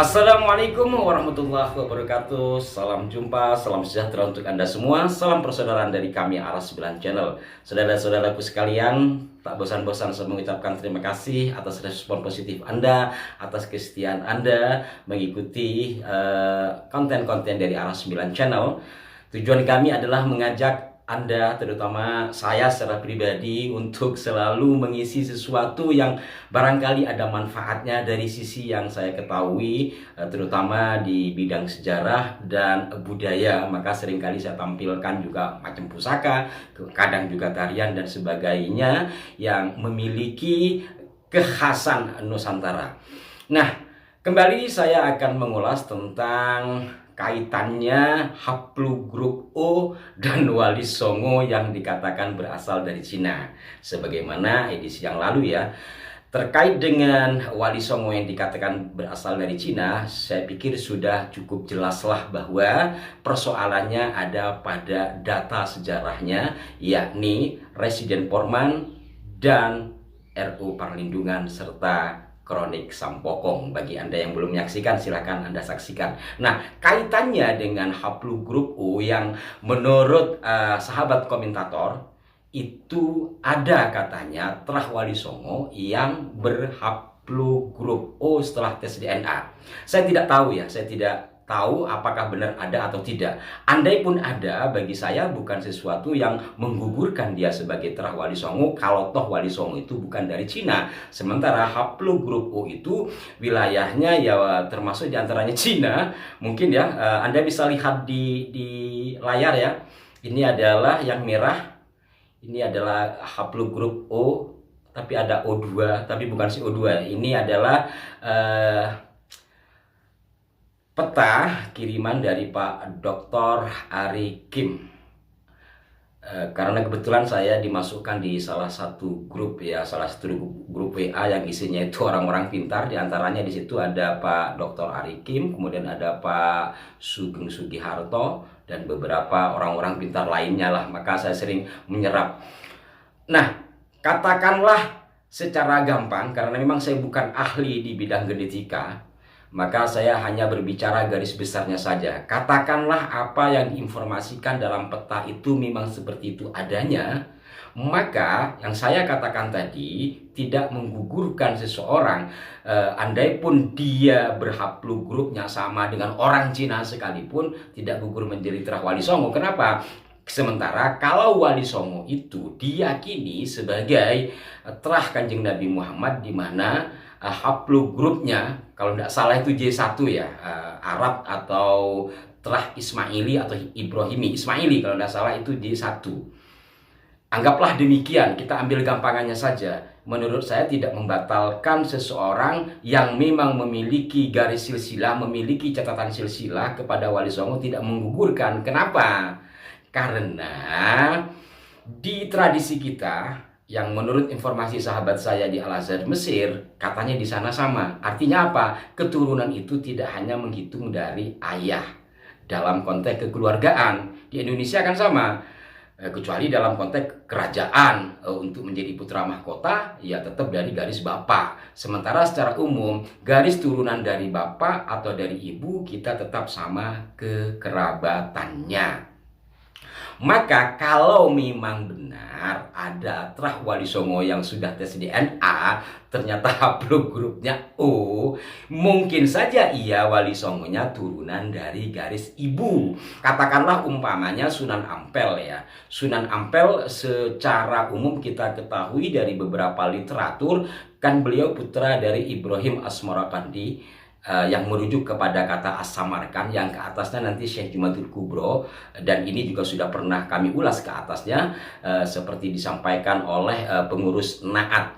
Assalamualaikum warahmatullahi wabarakatuh. Salam jumpa, salam sejahtera untuk Anda semua. Salam persaudaraan dari kami Aras 9 Channel. Saudara-saudaraku sekalian, tak bosan-bosan saya mengucapkan terima kasih atas respon positif Anda, atas kesetiaan Anda mengikuti konten-konten dari Aras 9 Channel. Tujuan kami adalah mengajak Anda, terutama saya secara pribadi, untuk selalu mengisi sesuatu yang barangkali ada manfaatnya dari sisi yang saya ketahui, terutama di bidang sejarah dan budaya. Maka seringkali saya tampilkan juga macam pusaka, kadang juga tarian dan sebagainya yang memiliki kekhasan Nusantara. Nah, kembali saya akan mengulas tentang kaitannya Haplogroup O dan Wali Songo yang dikatakan berasal dari Cina. Sebagaimana edisi yang lalu ya, terkait dengan Wali Songo yang dikatakan berasal dari Cina, saya pikir sudah cukup jelaslah bahwa persoalannya ada pada data sejarahnya, yakni Residen Porman dan RU Perlindungan serta Kronik Sampokong. Bagi Anda yang belum menyaksikan, silahkan Anda saksikan. Nah, kaitannya dengan Haplogroup O yang menurut sahabat komentator itu ada katanya Trah Wali Songo yang berhaplogroup O setelah tes DNA. Saya tidak tahu ya, saya tidak tahu apakah benar ada atau tidak. Andai pun ada, bagi saya bukan sesuatu yang menggugurkan dia sebagai Trah Wali Songo kalau toh Wali Songo itu bukan dari Cina. Sementara Haplogroup O itu wilayahnya ya termasuk diantaranya Cina. Mungkin ya, Anda bisa lihat di layar ya. Ini adalah yang merah. Ini adalah Haplogroup O, tapi ada O2, tapi bukan si O2. Ini adalah peta kiriman dari Pak Dr. Ari Kim. Karena kebetulan saya dimasukkan di salah satu grup ya, salah satu grup WA yang isinya itu orang-orang pintar. Di antaranya di situ ada Pak Dr. Ari Kim, kemudian ada Pak Sugeng Sugiharto dan beberapa orang-orang pintar lainnya lah. Maka saya sering menyerap. Nah, katakanlah secara gampang, karena memang saya bukan ahli di bidang genetika, maka saya hanya berbicara garis besarnya saja. Katakanlah apa yang diinformasikan dalam peta itu memang seperti itu adanya, maka yang saya katakan tadi tidak menggugurkan seseorang. Andai pun dia berhaplogrupnya sama dengan orang Cina sekalipun, tidak gugur menjadi Trah Wali Songo. Kenapa? Sementara kalau Wali Songo itu diyakini sebagai Trah Kanjeng Nabi Muhammad, di mana haplogrupnya kalau tidak salah itu J1 ya, Arab atau Trah Ismaili atau Ibrahimi. Ismaili kalau tidak salah itu J1. Anggaplah demikian, kita ambil gampangannya saja. Menurut saya tidak membatalkan seseorang yang memang memiliki garis silsilah, memiliki catatan silsilah kepada Wali Songo, tidak menggugurkan. Kenapa? Karena di tradisi kita, yang menurut informasi sahabat saya di Al-Azhar Mesir, katanya di sana sama. Artinya apa? Keturunan itu tidak hanya menghitung dari ayah dalam konteks kekeluargaan. Di Indonesia kan sama, kecuali dalam konteks kerajaan, untuk menjadi putra mahkota ya tetap dari garis bapak. Sementara secara umum garis turunan dari bapak atau dari ibu kita tetap sama kekerabatannya. Maka kalau memang benar ada Trah Wali Songo yang sudah tes DNA, ternyata haplogrupnya O, mungkin saja ia Wali Songonya turunan dari garis ibu. Katakanlah umpamanya Sunan Ampel ya. Sunan Ampel secara umum kita ketahui dari beberapa literatur, kan beliau putra dari Ibrahim Asmarakandi, yang merujuk kepada kata As-Samarkan, yang ke atasnya nanti Syekh Jumatul Kubro, dan ini juga sudah pernah kami ulas ke atasnya, seperti disampaikan oleh pengurus Naat.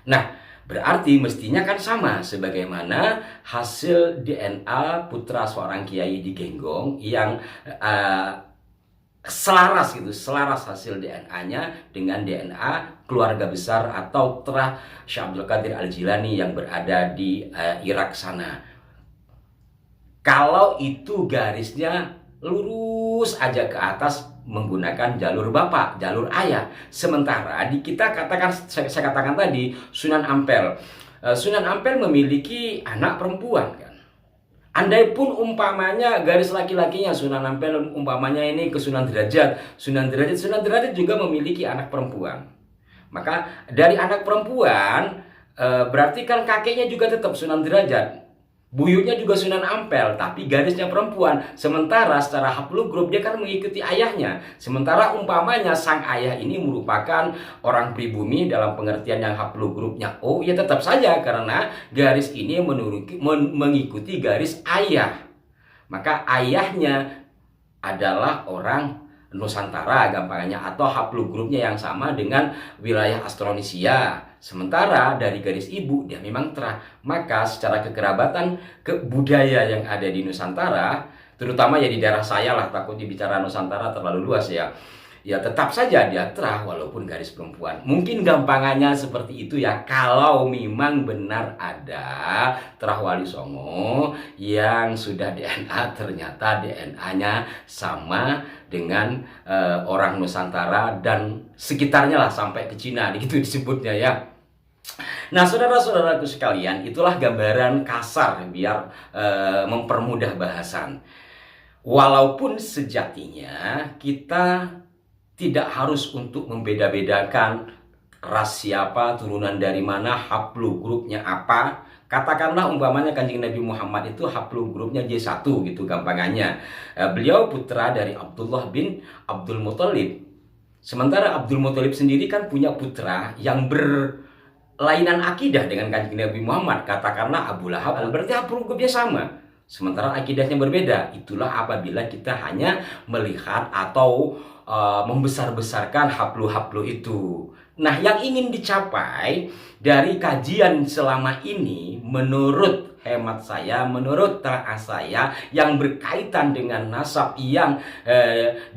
Nah, berarti mestinya kan sama sebagaimana hasil DNA putra seorang kiai di Genggong yang selaras gitu, selaras hasil DNA-nya dengan DNA keluarga besar atau Trah Syekh Abdul Qadir Al-Jilani yang berada di Irak sana. Kalau itu garisnya lurus aja ke atas menggunakan jalur bapak, jalur ayah. Sementara di kita katakan, saya katakan tadi, Sunan Ampel. Sunan Ampel memiliki anak perempuan kan. Andai pun umpamanya garis laki-lakinya Sunan Ampel, umpamanya ini ke Sunan Derajat juga memiliki anak perempuan. Maka dari anak perempuan berarti kan kakeknya juga tetap Sunan Derajat, buyutnya juga Sunan Ampel, tapi garisnya perempuan. Sementara secara haplogrup dia kan mengikuti ayahnya. Sementara umpamanya sang ayah ini merupakan orang pribumi dalam pengertian yang haplogrupnya O, ya tetap saja karena garis ini mengikuti garis ayah. Maka ayahnya adalah orang Nusantara gampangannya, atau haplogrupnya yang sama dengan wilayah Austronesia. Sementara dari garis ibu dia memang terah. Maka secara kekerabatan budaya yang ada di Nusantara, terutama ya di daerah saya lah, takut dibicara Nusantara terlalu luas ya. Ya tetap saja dia terah walaupun garis perempuan. Mungkin gampangannya seperti itu ya, kalau memang benar ada terah Wali Songo yang sudah DNA, ternyata DNA-nya sama dengan orang Nusantara dan sekitarnya lah, sampai ke Cina gitu disebutnya ya. Nah, saudara-saudaraku sekalian, itulah gambaran kasar biar mempermudah bahasan. Walaupun sejatinya kita tidak harus untuk membeda-bedakan ras siapa, turunan dari mana, haplogrupnya apa. Katakanlah umpamanya Kanjeng Nabi Muhammad itu haplogrupnya J1 gitu gampangannya. Beliau putra dari Abdullah bin Abdul Muthalib. Sementara Abdul Muthalib sendiri kan punya putra yang berlainan akidah dengan Kanjeng Nabi Muhammad. Katakanlah Abu Lahab, berarti haplogrupnya sama. Sementara akidahnya berbeda. Itulah apabila kita hanya melihat atau membesar-besarkan haplu-haplu itu. Nah, yang ingin dicapai dari kajian selama ini, menurut hemat saya, menurut telaah saya, yang berkaitan dengan nasab yang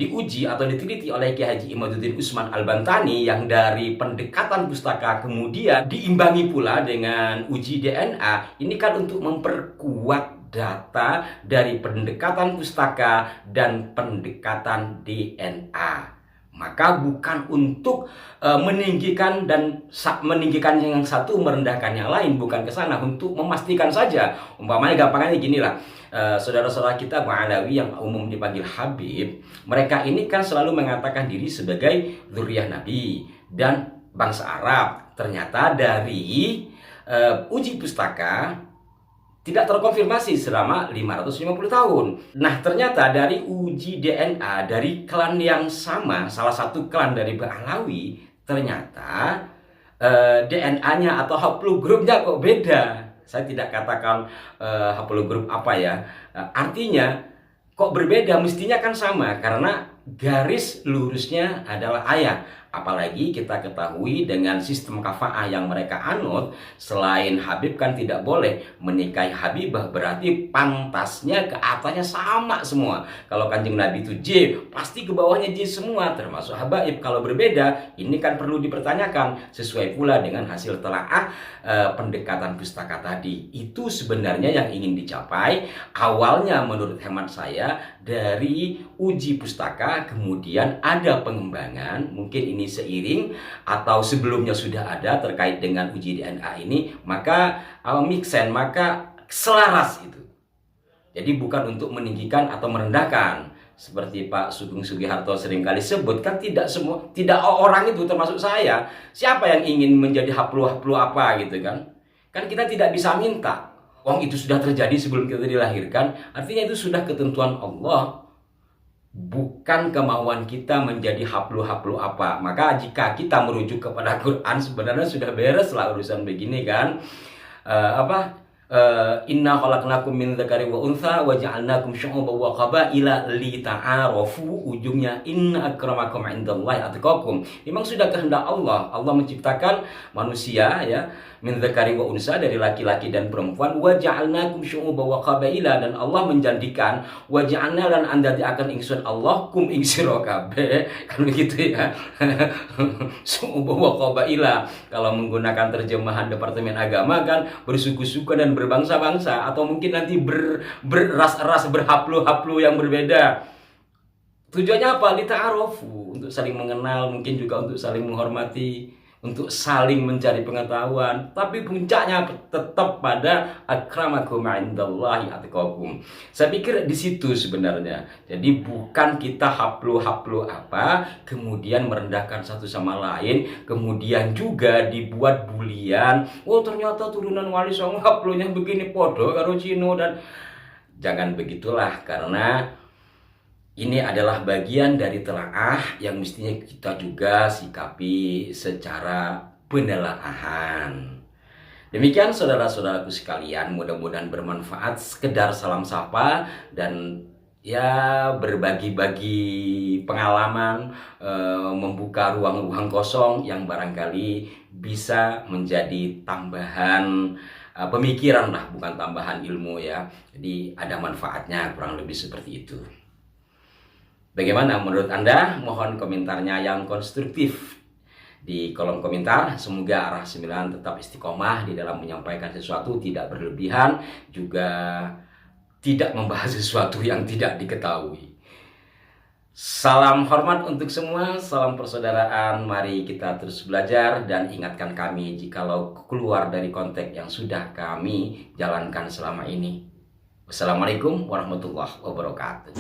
diuji atau diteliti oleh Kiai Haji Imaduddin Usman Al-Bantani, yang dari pendekatan pustaka kemudian diimbangi pula dengan uji DNA, ini kan untuk memperkuat data dari pendekatan pustaka dan pendekatan DNA. Maka bukan untuk meninggikan yang satu merendahkan yang lain, bukan ke sana, untuk memastikan saja. Umpamanya gampangannya gini lah, saudara-saudara kita Ma'alawi yang umum dipanggil Habib, mereka ini kan selalu mengatakan diri sebagai dzurriyyah Nabi dan bangsa Arab. Ternyata dari uji pustaka tidak terkonfirmasi selama 550 tahun. Nah, ternyata dari uji DNA dari klan yang sama, salah satu klan dari Ba'alawi, ternyata DNA-nya atau haplogrupnya kok beda. Saya tidak katakan haplogrup apa ya. Artinya kok berbeda, mestinya kan sama karena garis lurusnya adalah ayah. Apalagi kita ketahui dengan sistem kafa'ah yang mereka anut, selain Habib kan tidak boleh menikahi Habibah, berarti pantasnya ke atasnya sama semua. Kalau Kanjeng Nabi itu J, pasti ke bawahnya J semua, termasuk habaib. Kalau berbeda, ini kan perlu dipertanyakan, sesuai pula dengan hasil telaah pendekatan pustaka tadi. Itu sebenarnya yang ingin dicapai. Awalnya menurut hemat saya, dari uji pustaka kemudian ada pengembangan, mungkin ini seiring atau sebelumnya sudah ada terkait dengan uji DNA ini, maka make sense, maka selaras itu. Jadi bukan untuk meninggikan atau merendahkan, seperti Pak Sugeng Sugiharto seringkali sebut, kan tidak orang itu termasuk saya. Siapa yang ingin menjadi haplu-haplu apa gitu kan? Kan kita tidak bisa minta. Wong itu sudah terjadi sebelum kita dilahirkan, artinya itu sudah ketentuan Allah. Bukan kemauan kita menjadi haplu-haplu apa. Maka jika kita merujuk kepada Quran, sebenarnya sudah beres lah urusan begini kan. Inna khalaqnakum min dzakari wa untha wa ja'alnakum syu'uban wa qabaila lita'arafu. Ujungnya inna akramakum 'indallahi atqakum. Memang sudah kehendak Allah. Allah menciptakan manusia ya, min dzakari wa unsa, dari laki-laki dan perempuan, wa ja'alnakum syu'uban wa qabaila, dan Allah menjanjikan wa ja'alna lan andati akan ingsun Allah kum ing sira kabeh, kan begitu ya. Syu'uban wa qabaila kalau menggunakan terjemahan Departemen Agama kan bersuku-suku dan berbangsa-bangsa, atau mungkin nanti berras-ras, berhaplu-haplu yang berbeda. Tujuannya apa? Lita'arofu, untuk saling mengenal, mungkin juga untuk saling menghormati. untuk saling mencari pengetahuan, tapi puncaknya tetap pada akramakum indallahi atqakum. Saya pikir di situ sebenarnya. Jadi bukan kita haplu-haplu apa, kemudian merendahkan satu sama lain, kemudian juga dibuat bulian. Oh ternyata turunan Wali Songo haplunya begini podo karo Cino, dan jangan begitulah, karena ini adalah bagian dari telaah yang mestinya kita juga sikapi secara penelaahan. Demikian saudara-saudaraku sekalian, mudah-mudahan bermanfaat. Sekedar salam sapa dan ya berbagi-bagi pengalaman, membuka ruang-ruang kosong yang barangkali bisa menjadi tambahan pemikiran lah, bukan tambahan ilmu ya. Jadi ada manfaatnya, kurang lebih seperti itu. Bagaimana menurut Anda? Mohon komentarnya yang konstruktif di kolom komentar. Semoga arah 9 tetap istiqomah di dalam menyampaikan sesuatu, tidak berlebihan, juga tidak membahas sesuatu yang tidak diketahui. Salam hormat untuk semua, salam persaudaraan. Mari kita terus belajar dan ingatkan kami jikalau keluar dari konteks yang sudah kami jalankan selama ini. Wassalamualaikum warahmatullahi wabarakatuh.